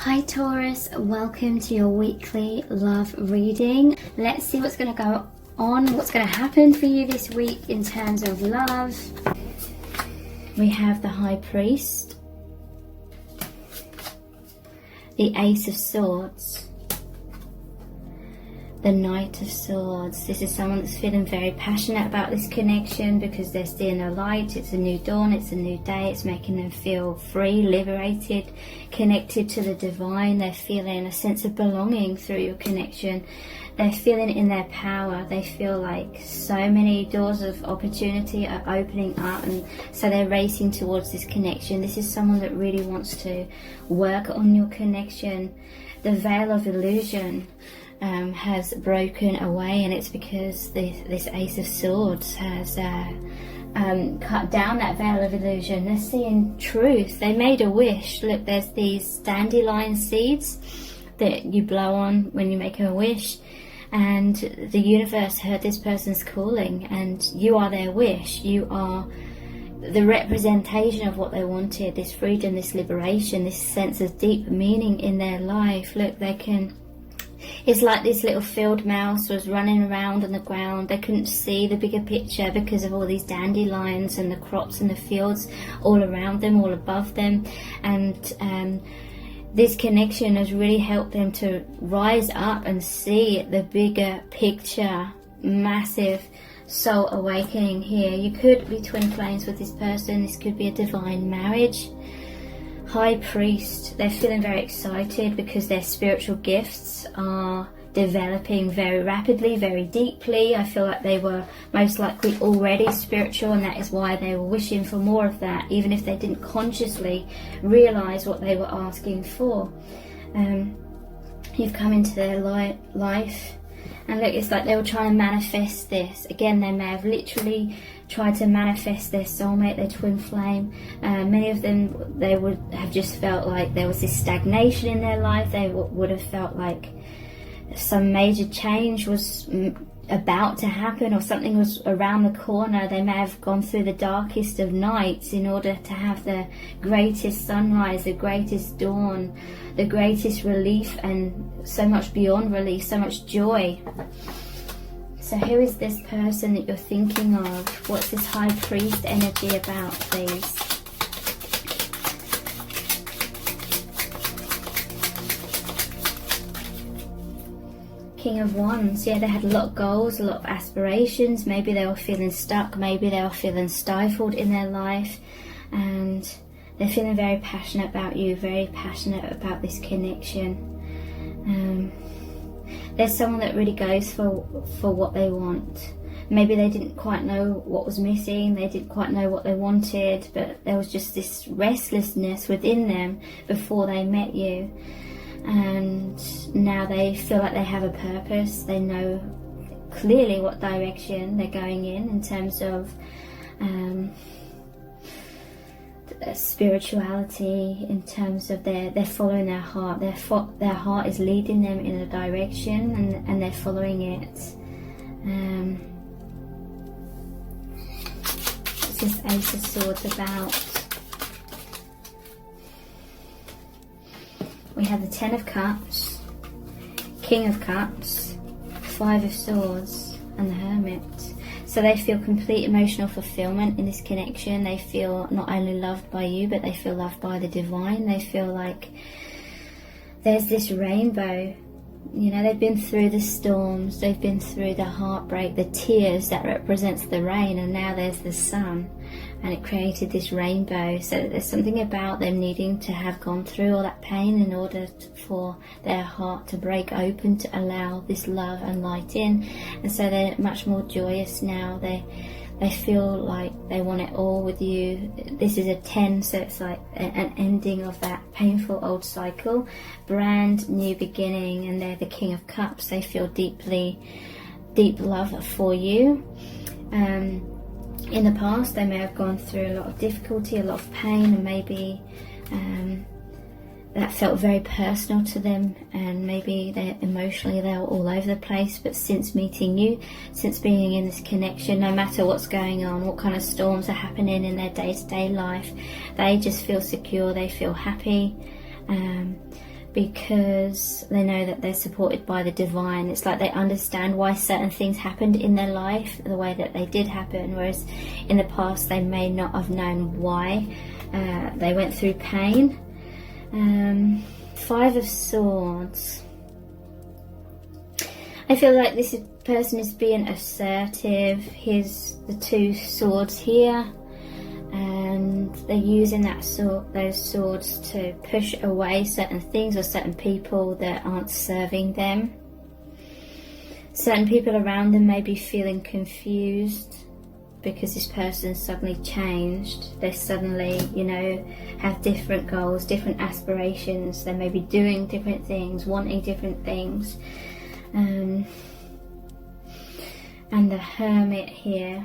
Hi Taurus, welcome to your weekly love reading. Let's see what's going to go on, what's going to happen for you this week in terms of love. We have the High Priest, the Ace of Swords, the Knight of Swords. This is someone that's feeling very passionate about this connection because they're seeing a light. It's a new dawn, it's a new day, it's making them feel free, liberated, connected to the divine. They're feeling a sense of belonging through your connection. They're feeling in their power. They feel like so many doors of opportunity are opening up, and so they're racing towards this connection. This is someone that really wants to work on your connection. The veil of illusion has broken away, and it's because this Ace of Swords has cut down that veil of illusion. They're seeing truth. They made a wish. Look, there's these dandelion seeds that you blow on when you make a wish, and the universe heard this person's calling, and you are their wish. You are the representation of what they wanted, this freedom, this liberation, this sense of deep meaning in their life. Look, they can... It's like this little field mouse was running around on the ground. They couldn't see the bigger picture because of all these dandelions and the crops and the fields all around them, all above them. And this connection has really helped them to rise up and see the bigger picture. Massive soul awakening here. You could be twin flames with this person. This could be a divine marriage. High Priest, they're feeling very excited because their spiritual gifts are developing very rapidly, very deeply. I feel like they were most likely already spiritual, and that is why they were wishing for more of that, even if they didn't consciously realize what they were asking for. You've come into their life, and look, it's like they were trying to manifest this. Again, they may have literally tried to manifest their soulmate, their twin flame. Many of them, they would have just felt like there was this stagnation in their life. They would have felt like some major change was about to happen, or something was around the corner. They may have gone through the darkest of nights in order to have the greatest sunrise, the greatest dawn, the greatest relief, and so much beyond relief, so much joy. So who is this person that you're thinking of? What's this High Priest energy about, please? King of Wands. Yeah, they had a lot of goals, a lot of aspirations. Maybe they were feeling stuck. Maybe they were feeling stifled in their life. And they're feeling very passionate about you, very passionate about this connection. There's someone that really goes for what they want. Maybe they didn't quite know what was missing, they didn't quite know what they wanted, but there was just this restlessness within them before they met you. And now they feel like they have a purpose. They know clearly what direction they're going in terms of spirituality, in terms of they're following their heart. Their heart is leading them in a direction, and they're following it. What's this Ace of Swords about? We have the Ten of Cups, King of Cups, Five of Swords, and the Hermit. So they feel complete emotional fulfillment in this connection. They feel not only loved by you, but they feel loved by the divine. They feel like there's this rainbow. You know, they've been through the storms, they've been through the heartbreak, the tears that represents the rain, and now there's the sun, and it created this rainbow. So there's something about them needing to have gone through all that pain in order for their heart to break open to allow this love and light in. And so they're much more joyous now. They feel like they want it all with you. This is a 10, so it's like an ending of that painful old cycle, brand new beginning. And they're the King of Cups. They feel deep love for you. In the past, they may have gone through a lot of difficulty, a lot of pain, and maybe that felt very personal to them, and maybe they're all over the place. But since meeting you, since being in this connection, no matter what's going on, what kind of storms are happening in their day-to-day life, they just feel secure, they feel happy. because they know that they're supported by the divine. It's like they understand why certain things happened in their life the way that they did happen, whereas in the past they may not have known why they went through pain. 5 of Swords. I feel like this person is being assertive. Here's the 2 swords here, and they're using those swords to push away certain things or certain people that aren't serving them. Certain people around them may be feeling confused because this person suddenly changed. They suddenly, you know, have different goals, different aspirations. They may be doing different things, wanting different things. And the Hermit here.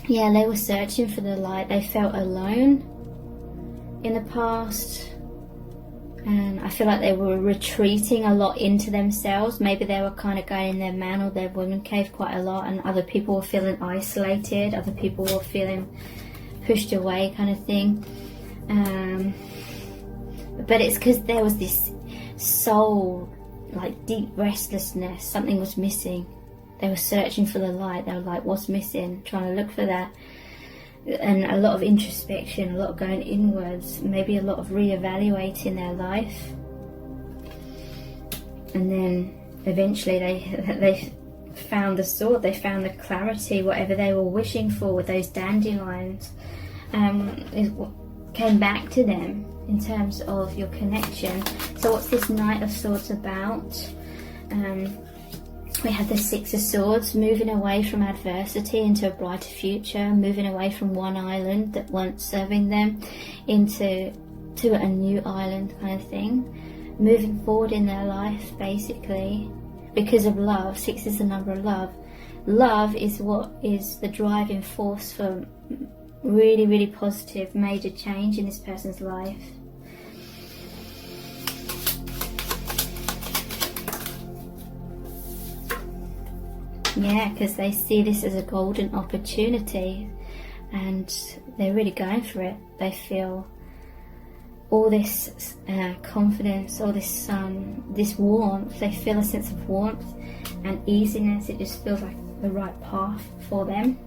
Yeah, they were searching for the light. They felt alone in the past. And I feel like they were retreating a lot into themselves. Maybe they were kind of going in their man or their woman cave quite a lot, and other people were feeling isolated. Other people were feeling pushed away, kind of thing. But it's because there was this soul, like deep restlessness. Something was missing. They were searching for the light. They were like, what's missing? Trying to look for that. And a lot of introspection, a lot of going inwards, maybe a lot of re-evaluating their life. And then eventually they found the sword, they found the clarity, whatever they were wishing for with those dandelions. It came back to them in terms of your connection. So what's this Knight of Swords about? We have the 6 of Swords, moving away from adversity into a brighter future, moving away from one island that weren't serving them into a new island, kind of thing. Moving forward in their life, basically, because of love. 6 is the number of love. Love is what is the driving force for really, really positive, major change in this person's life. Yeah, because they see this as a golden opportunity and they're really going for it. They feel all this confidence, all this sun, this warmth. They feel a sense of warmth and easiness. It just feels like the right path for them.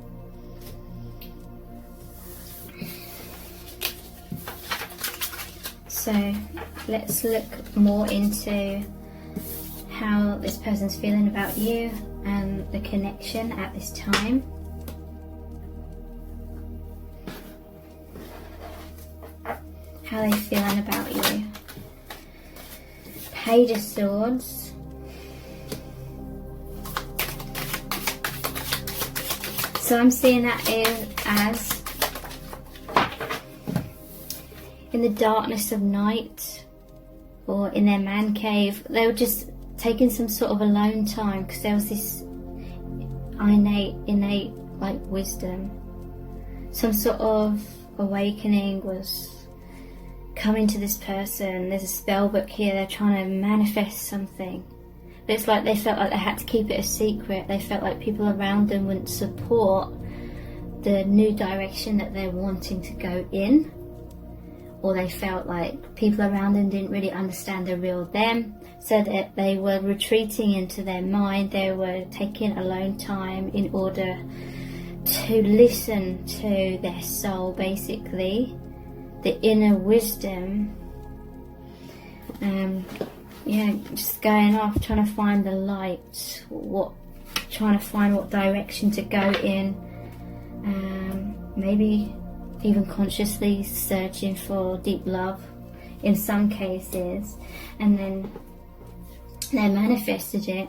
So let's look more into how this person's feeling about you and the connection at this time. How are they feeling about you? Page of Swords. So I'm seeing that as in the darkness of night or in their man cave, they were just taking some sort of alone time because there was this innate like wisdom. Some sort of awakening was coming to this person. There's a spell book here. They're trying to manifest something. But it's like they felt like they had to keep it a secret. They felt like people around them wouldn't support the new direction that they're wanting to go in. Or they felt like people around them didn't really understand the real them, so that they were retreating into their mind. They were taking alone time in order to listen to their soul, basically, the inner wisdom. Yeah, just going off, trying to find the light, trying to find what direction to go in. Maybe even consciously searching for deep love in some cases, and then they manifested it.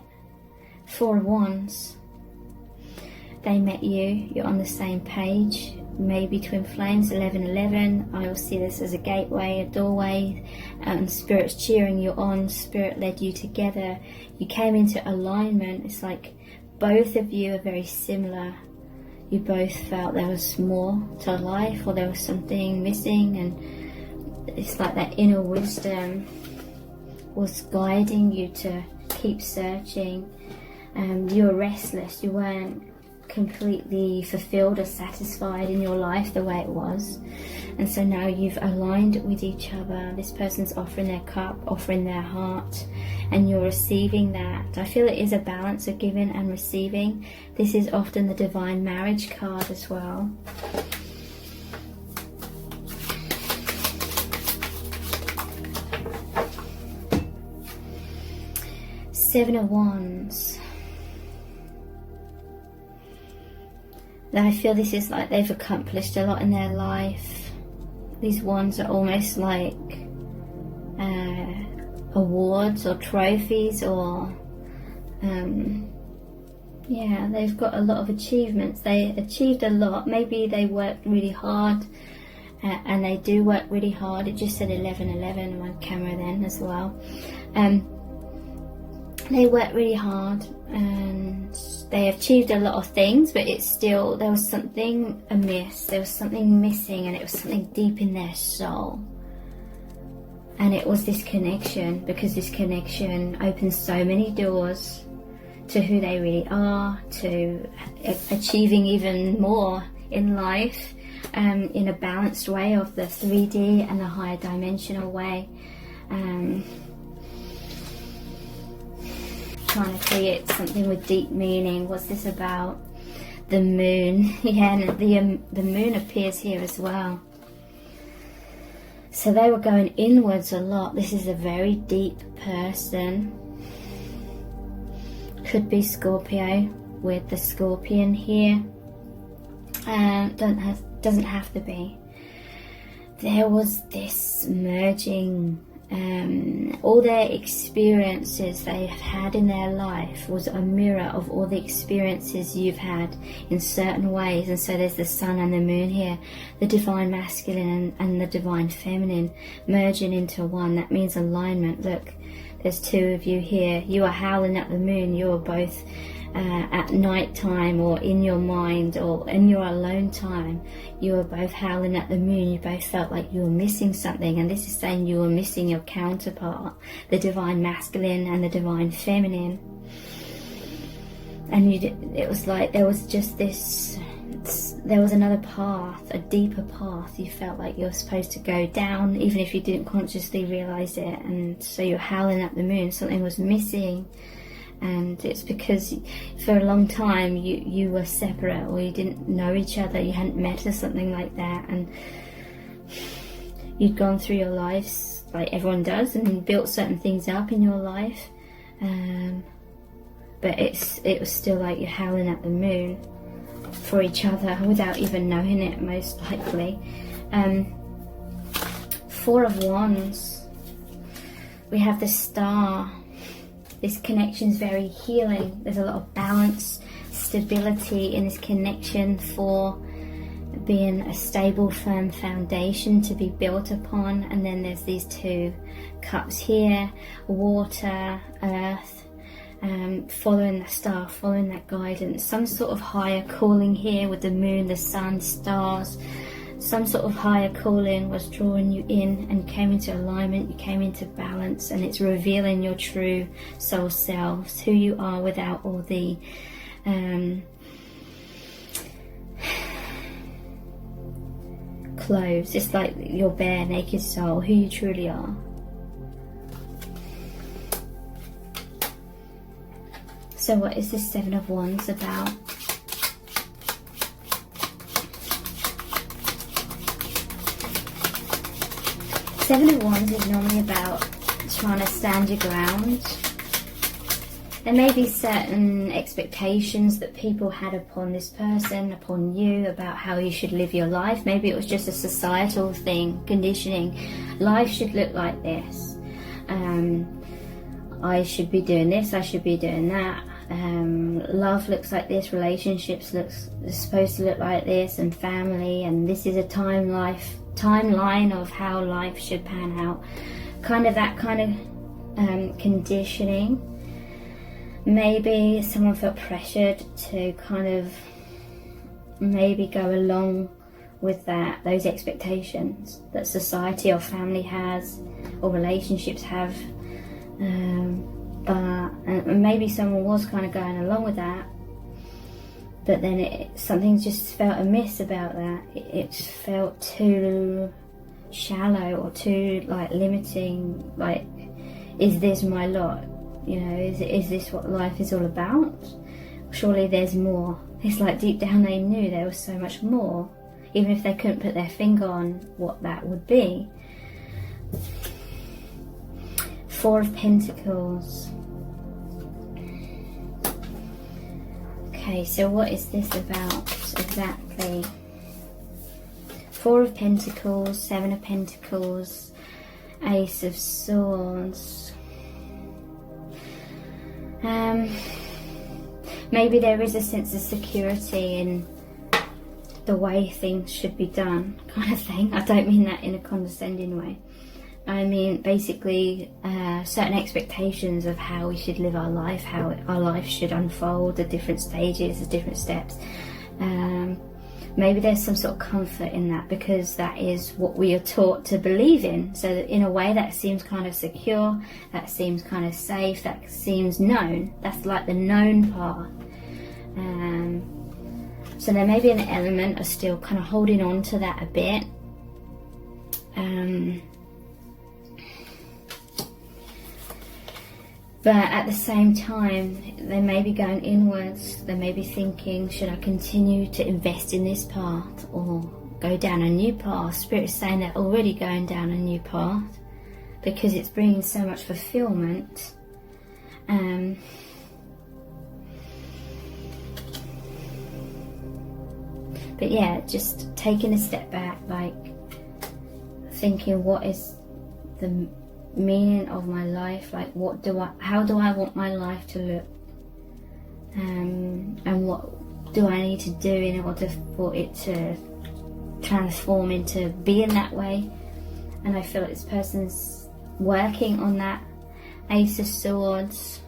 4 of Wands. They met you, you're on the same page, maybe twin flames. 1111, I will see this as a gateway, a doorway, spirit's cheering you on, spirit led you together, you came into alignment. It's like both of you are very similar. You both felt there was more to life, or there was something missing, and it's like that inner wisdom was guiding you to keep searching. You were restless, you weren't completely fulfilled or satisfied in your life the way it was. And so now you've aligned with each other. This person's offering their cup, offering their heart, and you're receiving that. I feel it is a balance of giving and receiving. This is often the divine marriage card as well. Seven of Wands. Now I feel this is like they've accomplished a lot in their life. These wands are almost like awards or trophies, or yeah, they've got a lot of achievements. They achieved a lot. Maybe they worked really hard, and they do work really hard. It just said 1111 on camera then as well. They worked really hard and they achieved a lot of things, but it's still, there was something amiss, there was something missing, and it was something deep in their soul. And it was this connection, because this connection opens so many doors to who they really are, to achieving even more in life, in a balanced way of the 3D and the higher dimensional way. Trying to create something with deep meaning. What's this about? The moon. Yeah, and the moon appears here as well. So they were going inwards a lot. This is a very deep person. Could be Scorpio with the scorpion here. Doesn't have to be. There was this merging. All their experiences they have had in their life was a mirror of all the experiences you've had in certain ways. And so there's the sun and the moon here, the divine masculine and the divine feminine merging into one. That means alignment. Look, there's two of you here. You are howling at the moon. You are both at night time, or in your mind, or in your alone time. You were both howling at the moon. You both felt like you were missing something, and this is saying you were missing your counterpart, the divine masculine and the divine feminine. And it was like there was just this, there was another path, a deeper path you felt like you're supposed to go down, even if you didn't consciously realize it. And so you're howling at the moon, something was missing. And it's because for a long time you were separate, or you didn't know each other, you hadn't met or something like that, and you'd gone through your lives like everyone does and built certain things up in your life, but it was still like you're howling at the moon for each other without even knowing it, most likely. Four of Wands. We have the Star. This connection is very healing. There's a lot of balance, stability in this connection for being a stable, firm foundation to be built upon. And then there's these two cups here, water, earth, following the star, following that guidance. Some sort of higher calling here with the moon, the sun, stars. Some sort of higher calling was drawing you in and came into alignment, you came into balance, and it's revealing your true soul selves, who you are without all the clothes. It's like your bare naked soul, who you truly are. So what is this Seven of Wands about? Seven of Wands is normally about trying to stand your ground. There may be certain expectations that people had upon this person, upon you, about how you should live your life. Maybe it was just a societal thing, conditioning. Life should look like this. I should be doing this, I should be doing that. Love looks like this, relationships are supposed to look like this, and family, and this is a timeline of how life should pan out. Kind of that kind of conditioning. Maybe someone felt pressured to kind of maybe go along with those expectations that society or family has, or relationships have, but maybe someone was kind of going along with that, but then something just felt amiss about that. It felt too shallow or too like limiting. Like, is this my lot? You know, is this what life is all about? Surely there's more. It's like deep down they knew there was so much more, even if they couldn't put their finger on what that would be. Four of Pentacles. Okay, so what is this about exactly? Four of Pentacles, Seven of Pentacles, Ace of Swords. Maybe there is a sense of security in the way things should be done, kind of thing. I don't mean that in a condescending way. I mean basically certain expectations of how we should live our life, how our life should unfold, the different stages, the different steps. Maybe there's some sort of comfort in that because that is what we are taught to believe in. So that in a way that seems kind of secure, that seems kind of safe, that seems known. That's like the known part. So there may be an element of still kind of holding on to that a bit. But at the same time, they may be going inwards. They may be thinking, should I continue to invest in this path or go down a new path? Spirit is saying they're already going down a new path because it's bringing so much fulfillment. But yeah, just taking a step back, like thinking, what is the meaning of my life? Like, how do I want my life to look? And what do I need to do in order for it to transform into being that way? And I feel like this person's working on that. Ace of Swords.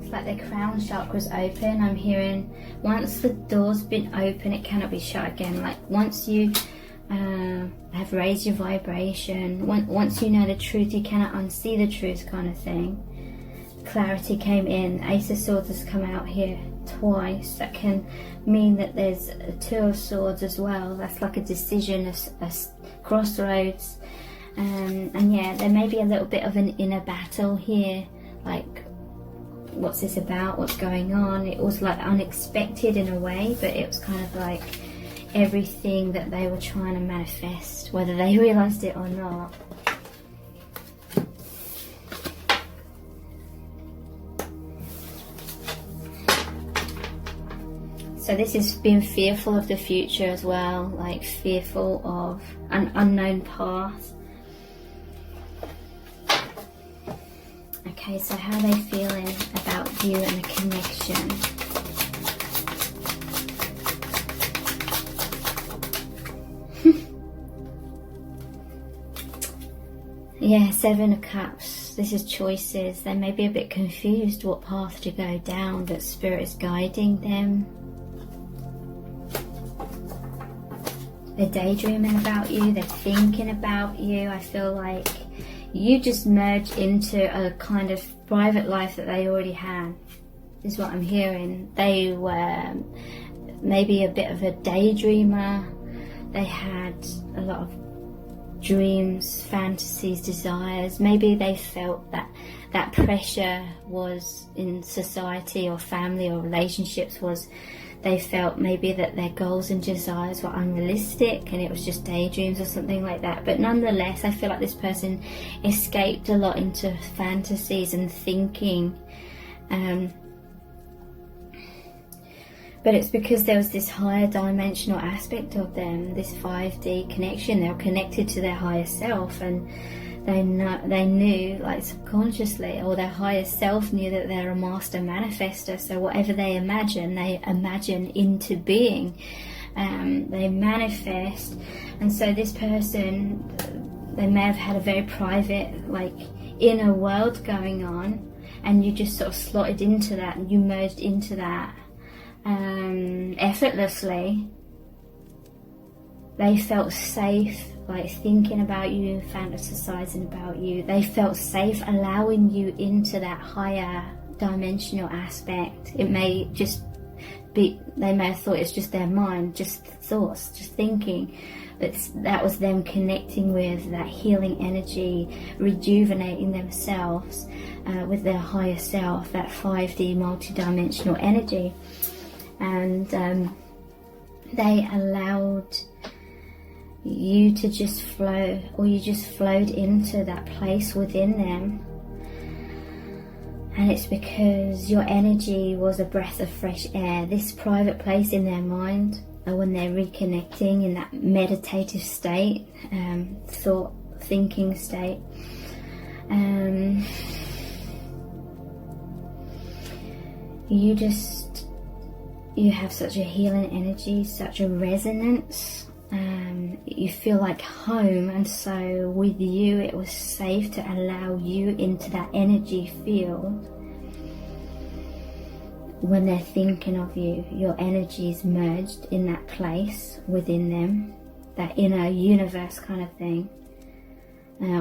It's like their crown chakra's open. I'm hearing once the door's been open, it cannot be shut again. Like once you have raised your vibration, once you know the truth, you cannot unsee the truth, kind of thing. Clarity came in. Ace of Swords has come out here twice. That can mean that there's a Two of Swords as well. That's like a decision, a crossroads. And yeah, there may be a little bit of an inner battle here. Like, what's this about? What's going on? It was like unexpected in a way, but it was kind of like everything that they were trying to manifest, whether they realized it or not. So this is being fearful of the future as well, like fearful of an unknown path. Okay, so how are they feeling about you and the connection? Yeah, Seven of Cups. This is choices. They may be a bit confused what path to go down, but Spirit is guiding them. They're daydreaming about you. They're thinking about you. I feel like you just merged into a kind of private life that they already had, is what I'm hearing. They were maybe a bit of a daydreamer. They had a lot of dreams, fantasies, desires. Maybe they felt that pressure was in society or family or relationships, was they felt maybe that their goals and desires were unrealistic and it was just daydreams or something like that. But nonetheless, I feel like this person escaped a lot into fantasies and thinking. But it's because there was this higher dimensional aspect of them, this 5D connection. They were connected to their higher self, and they knew, like subconsciously, or their higher self knew that they're a master manifester. So whatever they imagine into being. They manifest. And so this person, they may have had a very private, like, inner world going on, and you just sort of slotted into that, and you merged into that effortlessly. They felt safe, like thinking about you, fantasizing about you. They felt safe allowing you into that higher dimensional aspect. It may just be, they may have thought it's just their mind, just thoughts, just thinking, but that was them connecting with that healing energy, rejuvenating themselves with their higher self, that 5D multidimensional energy. And they allowed you to just flow, or you just flowed into that place within them. And it's because your energy was a breath of fresh air. This private place in their mind, when they're reconnecting in that meditative state, thinking state, you have such a healing energy, such a resonance. You feel like home, and so with you it was safe to allow you into that energy field. When they're thinking of you, your energy is merged in that place within them, that inner universe kind of thing,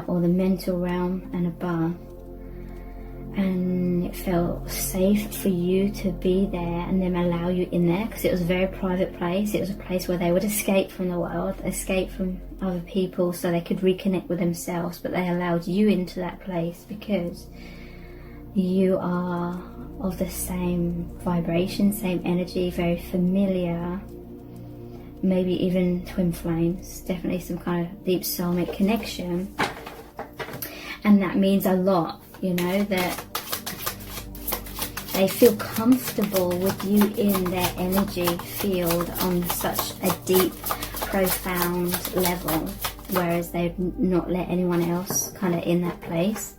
or the mental realm and above. And it felt safe for you to be there and them allow you in there, because it was a very private place. It was a place where they would escape from the world, escape from other people, so they could reconnect with themselves. But they allowed you into that place because you are of the same vibration, same energy, very familiar, maybe even twin flames, definitely some kind of deep soulmate connection. And that means a lot, you know, that they feel comfortable with you in their energy field on such a deep, profound level, whereas they'd not let anyone else kind of in that place.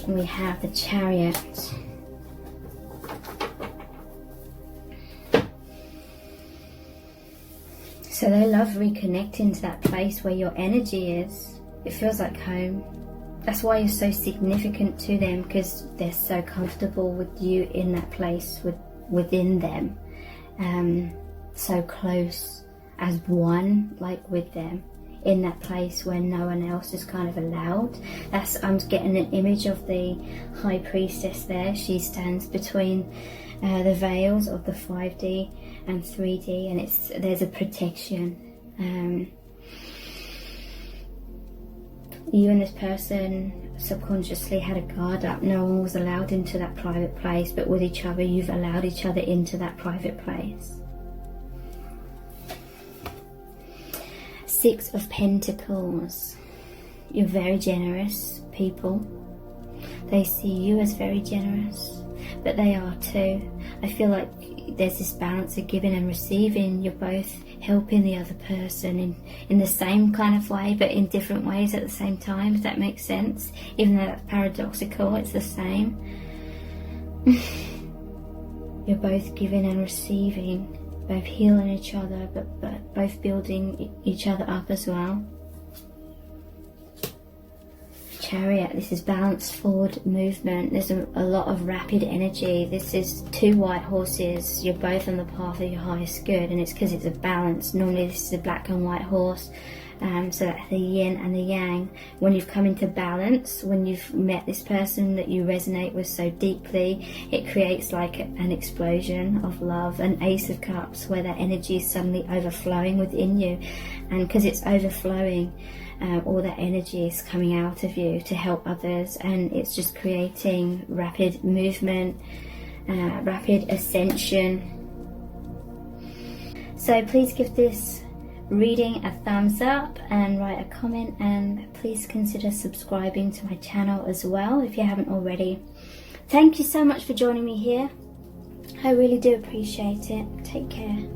We have the Chariot. So they love reconnecting to that place where your energy is. It feels like home. That's why you're so significant to them, because they're so comfortable with you in that place within them. So close as one, like with them, in that place where no one else is kind of allowed. I'm getting an image of the High Priestess there. She stands between the veils of the 5D and 3D, and there's a protection. You and this person subconsciously had a guard up. No one was allowed into that private place, but with each other you've allowed each other into that private place. 6 of Pentacles. You're very generous people. They see you as very generous, but they are too. I feel like there's this balance of giving and receiving. You're both helping the other person in the same kind of way, but in different ways at the same time, if that makes sense. Even though that's paradoxical, it's the same. You're both giving and receiving, both healing each other, but both building each other up as well. Chariot, this is balanced forward movement. There's a lot of rapid energy. This is 2 white horses. You're both on the path of your highest good, and it's because it's a balance. Normally this is a black and white horse, so that's the yin and the yang. When you've come into balance, when you've met this person that you resonate with so deeply, it creates like an explosion of love. An Ace of Cups, where that energy is suddenly overflowing within you, and because it's overflowing, all that energy is coming out of you to help others, and it's just creating rapid movement, rapid ascension. So please give this reading a thumbs up and write a comment, and please consider subscribing to my channel as well if you haven't already. Thank you so much for joining me here. I really do appreciate it. Take care.